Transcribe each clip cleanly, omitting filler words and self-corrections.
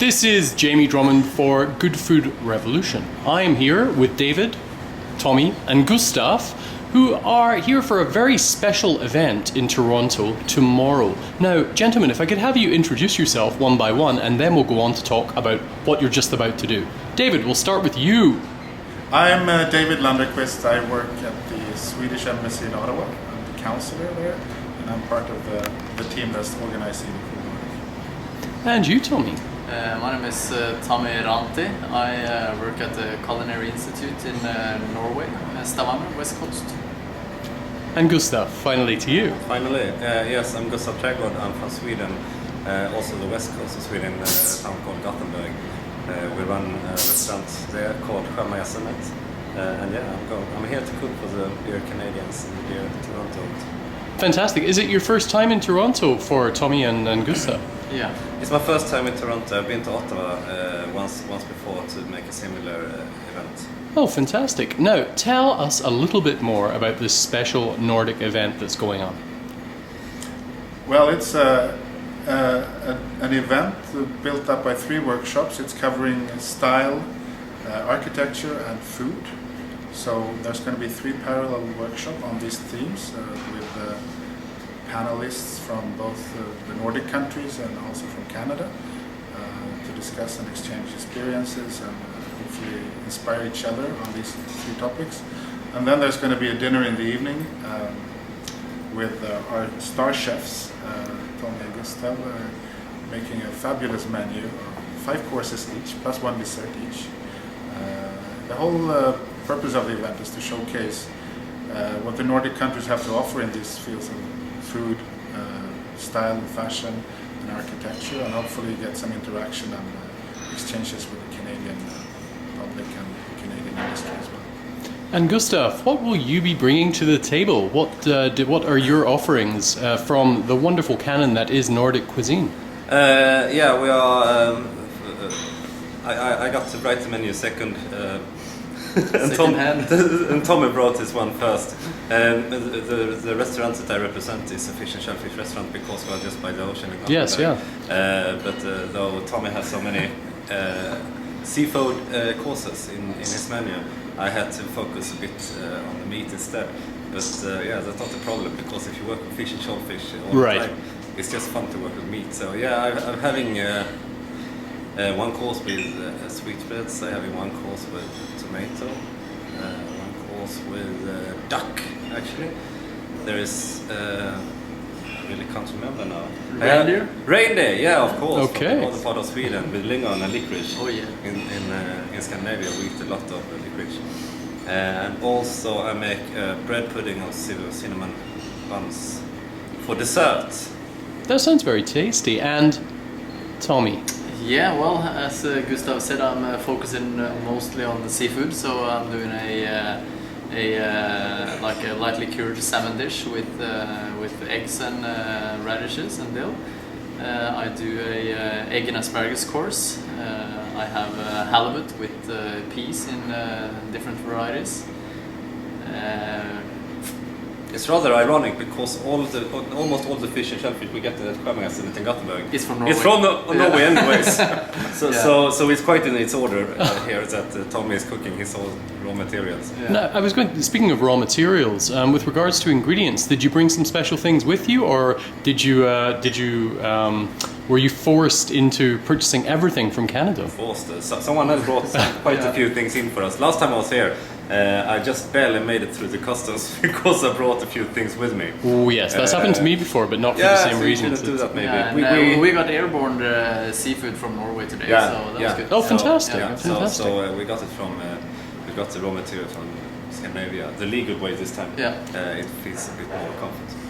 This is Jamie Drummond for Good Food Revolution. I am here with David, Tommy and Gustav, who are here for a very special event in Toronto tomorrow. Now, gentlemen, if I could have you introduce yourself one by one, and then we'll go on to talk about what you're just about to do. David, we'll start with you. I'm David Lunderquist. I work at the Swedish Embassy in Ottawa. I'm the counselor there, and I'm part of the team that's organizing the food. And you, Tommy. My name is Tommy Ranti. I work at the Culinary Institute in Norway, Stavanger, West Coast. And Gustav, finally to you. Finally, yes, I'm Gustav Travgaardh. I'm from Sweden, also the west coast of Sweden, a town called Gothenburg. We run a restaurant there called Sjomagazinet. And yeah, I'm here to cook for the dear Canadians in dear Toronto. Fantastic. Is it your first time in Toronto for Tommy and Gustav? Yeah. It's my first time in Toronto. I've been to Ottawa once before to make a similar event. Oh, fantastic. Now, tell us a little bit more about this special Nordic event that's going on. Well, it's an event built up by 3 workshops. It's covering style, architecture and food. So there's going to be 3 parallel workshops on these themes with panelists from both the Nordic countries and also from Canada to discuss and exchange experiences and hopefully inspire each other on these 3 topics. And then there's going to be a dinner in the evening with our star chefs, Tommy and Gustav, making a fabulous menu of 5 courses each, plus 1 dessert each. The whole purpose of the event is to showcase what the Nordic countries have to offer in these fields of food, style and fashion and architecture, and hopefully get some interaction and exchanges with the Canadian public and the Canadian industry as well. And Gustav, what will you be bringing to the table? What are your offerings from the wonderful canon that is Nordic cuisine? Yeah, we are. I got to write the menu second. And Tommy brought this one first. The restaurant that I represent is a fish and shellfish restaurant because we're just by the ocean in Gothenburg. Yes, yeah. But though Tommy has so many seafood courses in his menu, I had to focus a bit on the meat instead. But yeah, that's not a problem because if you work with fish and shellfish all the time, it's just fun to work with meat. So yeah, I'm having 1 course with sweetbreads. I'm having 1 course with tomato, 1 course with duck. Actually, there is. I really can't remember now. Reindeer? Reindeer, yeah, of course. Okay. From the other part of Sweden with lingon and licorice. Oh yeah. In Scandinavia, we eat a lot of licorice. And also, I make bread pudding of cinnamon buns for dessert. That sounds very tasty. And Tommy. Yeah, well, as Gustav said, I'm focusing mostly on the seafood, so I'm doing a lightly cured salmon dish with eggs and radishes and dill. I do a egg and asparagus course. I have halibut with peas in different varieties. It's rather ironic because almost all the fish and shellfish we get at Sjomagazinet in Gothenburg is from Norway. It's from Norway anyways. So it's quite in its order here that Tommy is cooking his own raw materials. Yeah. Now, speaking of raw materials, with regards to ingredients, did you bring some special things with you, or were you forced into purchasing everything from Canada? Forced. Someone else brought quite a few things in for us. Last time I was here, I just barely made it through the customs because I brought a few things with me. Oh yes, that's happened to me before, but not for the same reasons. Do that maybe. Yeah, we got airborne seafood from Norway today, so that was good. Oh, fantastic! Yeah, Fantastic. So we got it from we got the raw material from Scandinavia, the legal way this time. Yeah. It feels a bit more comfortable.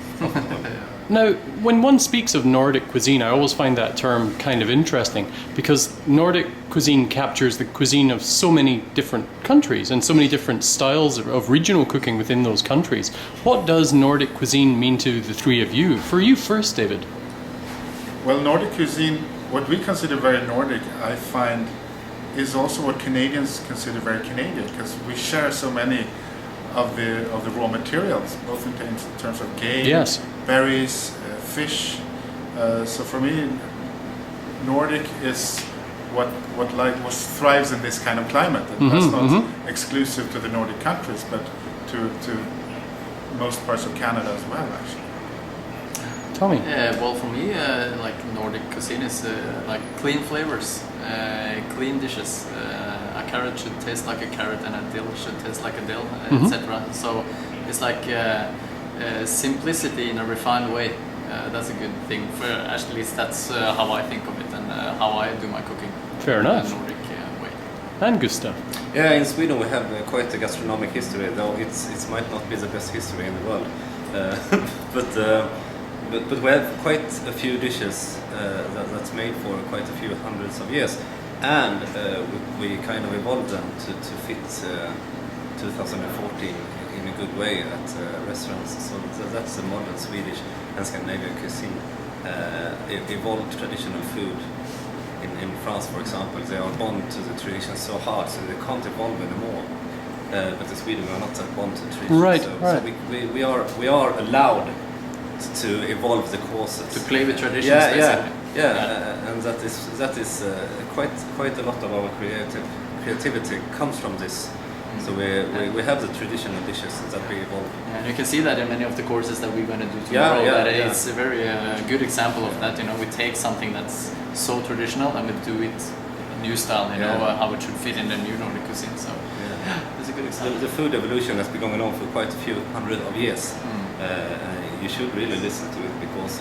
Now, when one speaks of Nordic cuisine, I always find that term kind of interesting because Nordic cuisine captures the cuisine of so many different countries and so many different styles of regional cooking within those countries. What does Nordic cuisine mean to the 3 of you? For you first, David. Well, Nordic cuisine, what we consider very Nordic, I find, is also what Canadians consider very Canadian because we share so many of the raw materials, both in terms of game, berries, fish. So for me, Nordic is what thrives in this kind of climate. And that's not exclusive to the Nordic countries, but to most parts of Canada as well, actually. Tommy? Well, for me, like Nordic cuisine is like clean flavors, clean dishes. A carrot should taste like a carrot, and a dill should taste like a dill, etc. So it's like simplicity in a refined way. That's a good thing. For at least that's how I think of it and how I do my cooking. Fair enough. The Nordic way. And Gustav? Yeah, in Sweden we have quite a gastronomic history, though it might not be the best history in the world. But we have quite a few dishes that's made for quite a few hundreds of years, and we kind of evolved them to fit 2014 in a good way at restaurants. So that's the modern Swedish and Scandinavian cuisine. Evolved traditional food. In France, for example, they are bound to the tradition so hard, so they can't evolve anymore. But in Sweden, we are not that bound to tradition. Right, so, right. So we are allowed to evolve the courses. To play with traditions, basically. And that is quite a lot of our creativity comes from this. So we have the traditional dishes that we evolve. And you can see that in many of the courses that we're going to do tomorrow. It's a very good example of that. You know, we take something that's so traditional and we do it new style. You know how it should fit in the new Nordic cuisine. So it's a good example. The food evolution has been going on for quite a few hundred of years. You should really listen to it because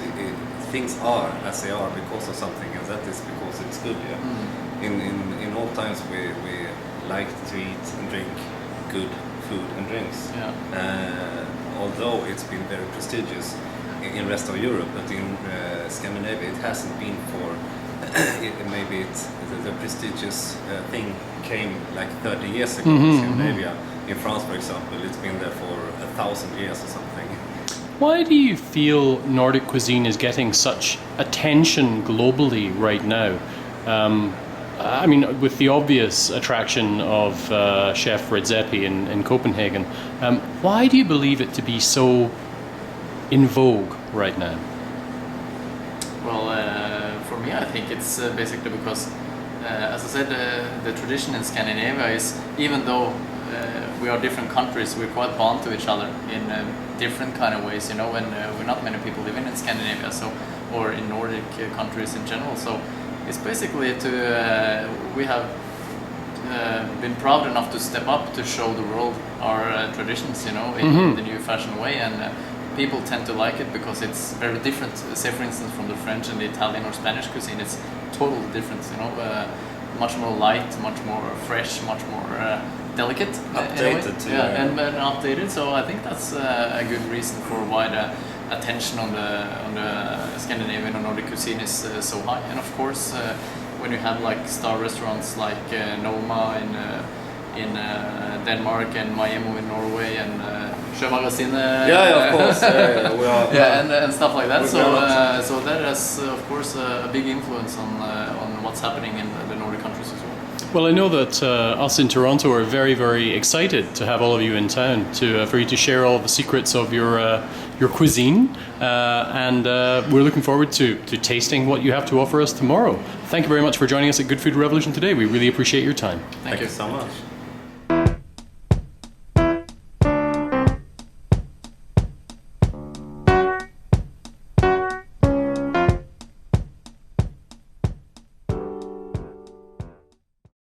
things are as they are because of something, and that is because it's good. Yeah. In all times we like to eat and drink good food and drinks. Although it's been very prestigious in rest of Europe, but in Scandinavia it hasn't been for maybe the prestigious thing came like 30 years ago in Scandinavia. In France, for example, it's been there for 1,000 years or something. Why do you feel Nordic cuisine is getting such attention globally right now? I mean, with the obvious attraction of Chef Redzepi in Copenhagen, why do you believe it to be so in vogue right now? Well, for me, I think it's basically because, as I said, the tradition in Scandinavia is, even though we are different countries, we're quite bound to each other in different kind of ways, you know, and we're not many people living in Scandinavia, so, or in Nordic countries in general, so it's basically we have been proud enough to step up to show the world our traditions, you know, in the new fashion way, and people tend to like it because it's very different. Say, for instance, from the French and the Italian or Spanish cuisine, it's totally different, you know, much more light, much more fresh, much more delicate, updated too. And updated. So I think that's a good reason for why the attention on the Scandinavian or Nordic cuisine is so high. And of course, when you have like star restaurants like Noma in Denmark and Maemo in Norway and Sjomagazinet, of course, we are, and stuff like that. So that has of course a big influence on what's happening in the Nordic countries as well. Well, I know that us in Toronto are very, very excited to have all of you in town for you to share all the secrets of your cuisine, and we're looking forward to tasting what you have to offer us tomorrow. Thank you very much for joining us at Good Food Revolution today. We really appreciate your time. Thank you so much.